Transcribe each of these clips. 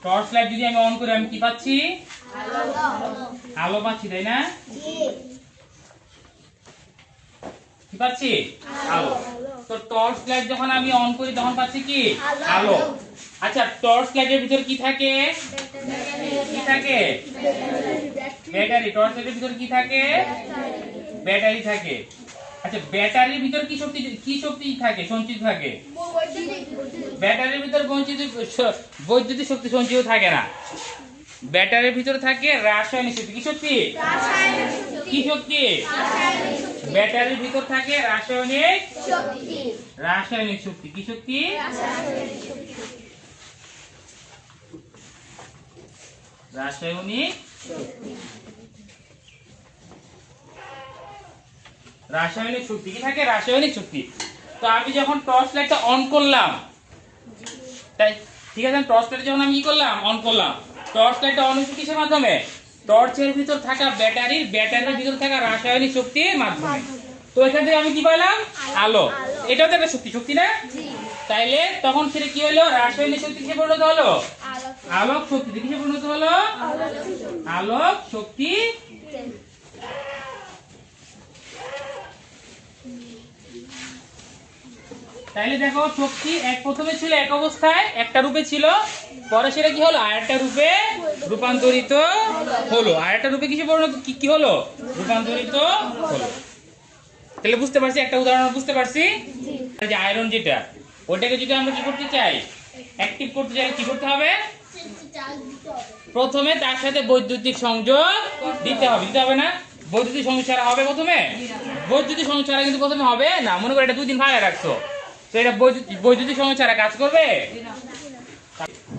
Torch light যদি আমি on করি আমি কি পাচ্ছি? আলো পাচ্ছি, তাই না? কি পাচ্ছি? আলো। তো টর্চ লাইট যখন আমি অন করি তখন পাচ্ছি কি? আলো। আচ্ছা, টর্চ লাইটের ভিতর কি থাকে? কি থাকে? ব্যাটারি। টর্চ লাইটের ভিতর কি থাকে? ব্যাটারি থাকে। আচ্ছা, ব্যাটারির ভিতর কি শক্তি থাকে, সঞ্চিত থাকে? ব্যাটারির ভিতর বৈদ্যুতিক শক্তি সঞ্চিত থাকে না। ব্যাটারির ভিতর থাকে রাসায়নিক শক্তি। কি শক্তি? কি শক্তি? ব্যাটারির ভিতর থাকে রাসায়নিক শক্তি। কি শক্তি? রাসায়নিক শক্তি। কি থাকে? রাসায়নিক শক্তি। তো আমি যখন টর্চ লাইটটা অন করলাম, তাই ঠিক আছে, টর্চ লাইট যখন আমি কি করলাম? অন করলাম। টর্চ লাইটটা অন হচ্ছে কিসের মাধ্যমে? টর্চের ভিতর থাকা ব্যাটারির ভিতর থাকা রাসায়নিক শক্তির মাধ্যমে। তো এখান থেকে আমি কি পেলাম? আলো। এটাও তো একটা শক্তি না? তাইলে তখন সেটা কি হলো? রাসায়নিক শক্তি কিসে পরিণত হলো? আলোক শক্তি। কিসে পরিণত হলো? আলোক শক্তি। তাইলে দেখো, শক্তি প্রথমে ছিল এক অবস্থায়, একটা রূপে ছিল, পরে সেটা কি হলো? আরেকটা রূপে রূপান্তরিত হলো। আরেকটা রূপে কিসে পরিণত কি হলো? রূপান্তরিত হলো। তাহলে বুঝতে পারছি, একটা উদাহরণ বুঝতে পারছি যে আয়রন যেটা, ওটাকে যদি আমরা কি করতে চাই? অ্যাক্টিভ করতে চাই, কি করতে হবে? প্রথমে তার সাথে বৈদ্যুতিক সংযোগ দিতে হবে না? বৈদ্যুতিক সংযোগ ছাড়া হবে প্রথমে? বৈদ্যুতিক সংযোগ ছাড়া কিন্তু প্রথমে হবে না। মনে করো এটা 2 দিন ভালো রাখছো, তো এটা বৈদ্যুতিক সংযোগ ছাড়া কাজ করবে?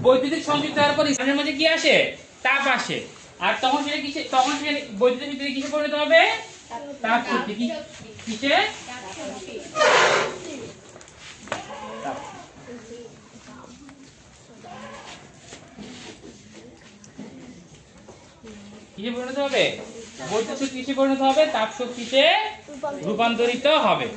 বৈদ্যুতিক সংযোগ দেওয়ার পর স্থানের মধ্যে কি আসে? তাপ আসে। আর তখন সেটা বৈদ্যুতিক শক্তি কিসে পরিণত হবে? তাপ শক্তি। কিসে? কিসে পরিণত হবে? বৈদ্যুতিক শক্তি কিসে পরিণত হবে? তাপ শক্তিতে রূপান্তরিত হবে।